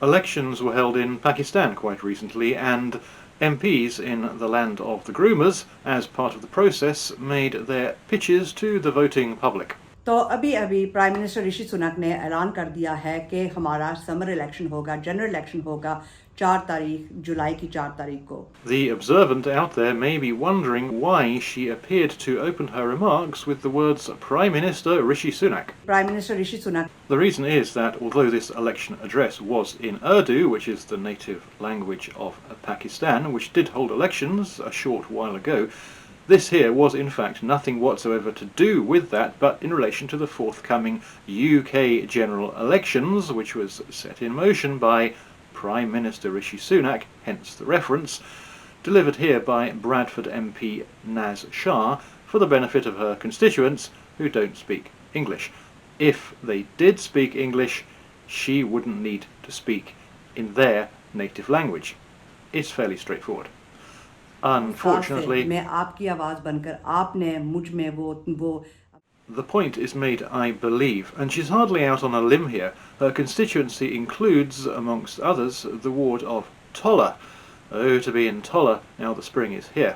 Elections were held in Pakistan quite recently, and MPs in the land of the groomers, as part of the process, made their pitches to the voting public. तो अभी अभी prime minister Rishi Sunak ने ऐलान कर दिया है कि हमारा समर इलेक्शन होगा, जनरल इलेक्शन होगा 4 तारीख जुलाई की 4 तारीख को. The observant out there may be wondering why she appeared to open her remarks with the words Prime Minister Rishi Sunak. Prime Minister Rishi Sunak. The reason is that although this election address was in Urdu, which is the native language of Pakistan, which did hold elections a short while ago, this here was in fact nothing whatsoever to do with that, but in relation to the forthcoming UK general elections, which was set in motion by Prime Minister Rishi Sunak, hence the reference, delivered here by Bradford MP Naz Shah for the benefit of her constituents who don't speak English. If they did speak English, she wouldn't need to speak in their native language. It's fairly straightforward. Unfortunately, the point is made, I believe, and she's hardly out on a limb here. Her constituency includes, amongst others, the ward of Tolla. Oh, to be in Tolla, now the spring is here.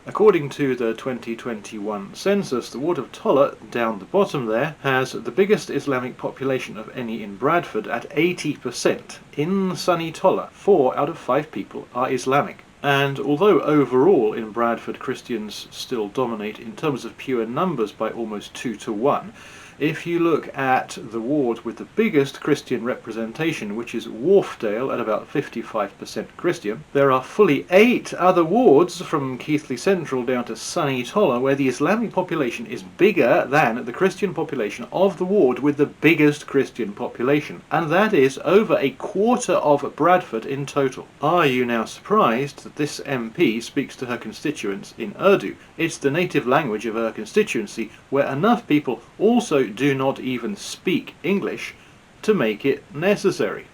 According to the 2021 census, the ward of Tolla, down the bottom there, has the biggest Islamic population of any in Bradford at 80%. In sunny Tolla, 4 out of 5 people are Islamic. And although overall in Bradford Christians still dominate in terms of pure numbers by almost 2 to 1, if you look at the ward with the biggest Christian representation, which is Wharfdale at about 55% Christian, there are fully 8 other wards from Keighley Central down to sunny Tolla where the Islamic population is bigger than the Christian population of the ward with the biggest Christian population, and that is over a quarter of Bradford in total. Are you now surprised that this MP speaks to her constituents in Urdu? It's the native language of her constituency, where enough people also do not even speak English to make it necessary.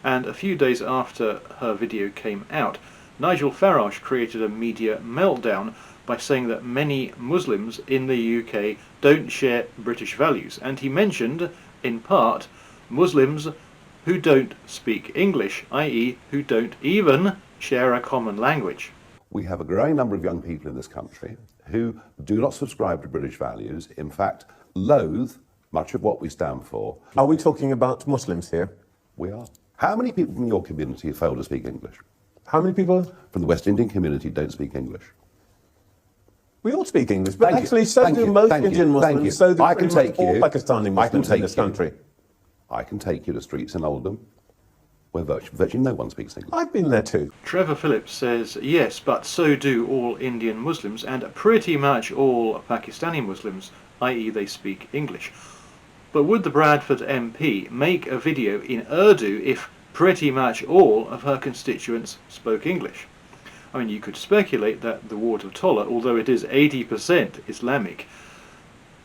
And a few days after her video came out, Nigel Farage created a media meltdown by saying that many Muslims in the UK don't share British values, and he mentioned, in part, Muslims who don't speak English, i.e. who don't even share a common language. We have a growing number of young people in this country who do not subscribe to British values, in fact, loathe much of what we stand for. Are we talking about Muslims here? We are. How many people from your community fail to speak English? How many people? From the West Indian community don't speak English. We all speak English, but actually so do most Indian Muslims, so do pretty much all Pakistani Muslims in this country. I can take you to streets in Oldham where virtually no one speaks English. I've been there too. Trevor Phillips says, yes, but so do all Indian Muslims and pretty much all Pakistani Muslims, i.e. they speak English. But would the Bradford MP make a video in Urdu if pretty much all of her constituents spoke English? I mean, you could speculate that the ward of Tolla, although it is 80% Islamic,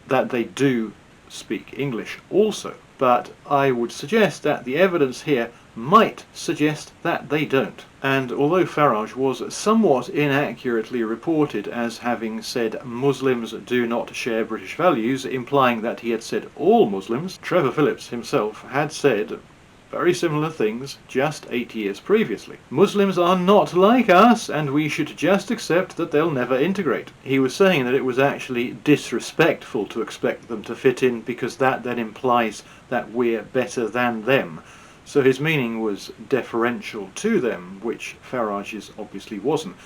that they do speak English also. But I would suggest that the evidence here might suggest that they don't. And although Farage was somewhat inaccurately reported as having said Muslims do not share British values, implying that he had said all Muslims, Trevor Phillips himself had said very similar things just 8 years previously. Muslims are not like us, and we should just accept that they'll never integrate. He was saying that it was actually disrespectful to expect them to fit in, because that then implies that we're better than them. So his meaning was deferential to them, which Farage's obviously wasn't.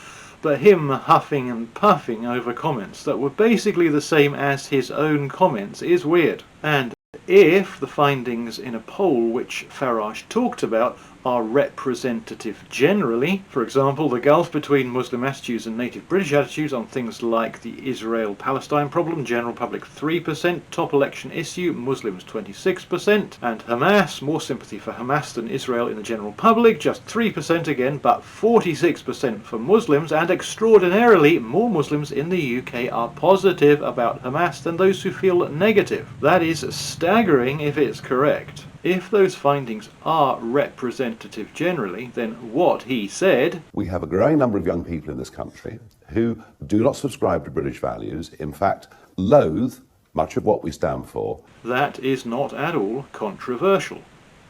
But him huffing and puffing over comments that were basically the same as his own comments is weird. And if the findings in a poll which Farage talked about are representative generally, for example, the gulf between Muslim attitudes and native British attitudes on things like the Israel-Palestine problem, general public 3%, top election issue, Muslims 26%, and Hamas, more sympathy for Hamas than Israel in the general public, just 3% again, but 46% for Muslims, and extraordinarily, more Muslims in the UK are positive about Hamas than those who feel negative. That is staggering if it's correct. If those findings are representative generally, then what he said... We have a growing number of young people in this country who do not subscribe to British values, in fact, loathe much of what we stand for. That is not at all controversial.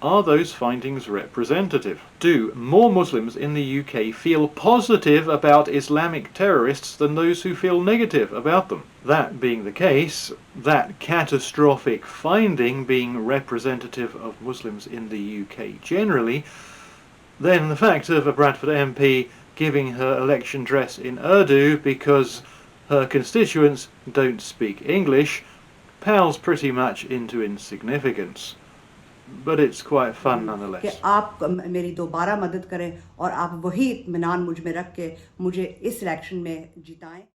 Are those findings representative? Do more Muslims in the UK feel positive about Islamic terrorists than those who feel negative about them? That being the case, that catastrophic finding being representative of Muslims in the UK generally, then the fact of a Bradford MP giving her election dress in Urdu because her constituents don't speak English pales pretty much into insignificance. But it's quite fun कि nonetheless. आप मेरी दोबारा मदद करें और आप वही इत्मीनान मुझ में रख के मुझे इस इलेक्शन में जिताएं।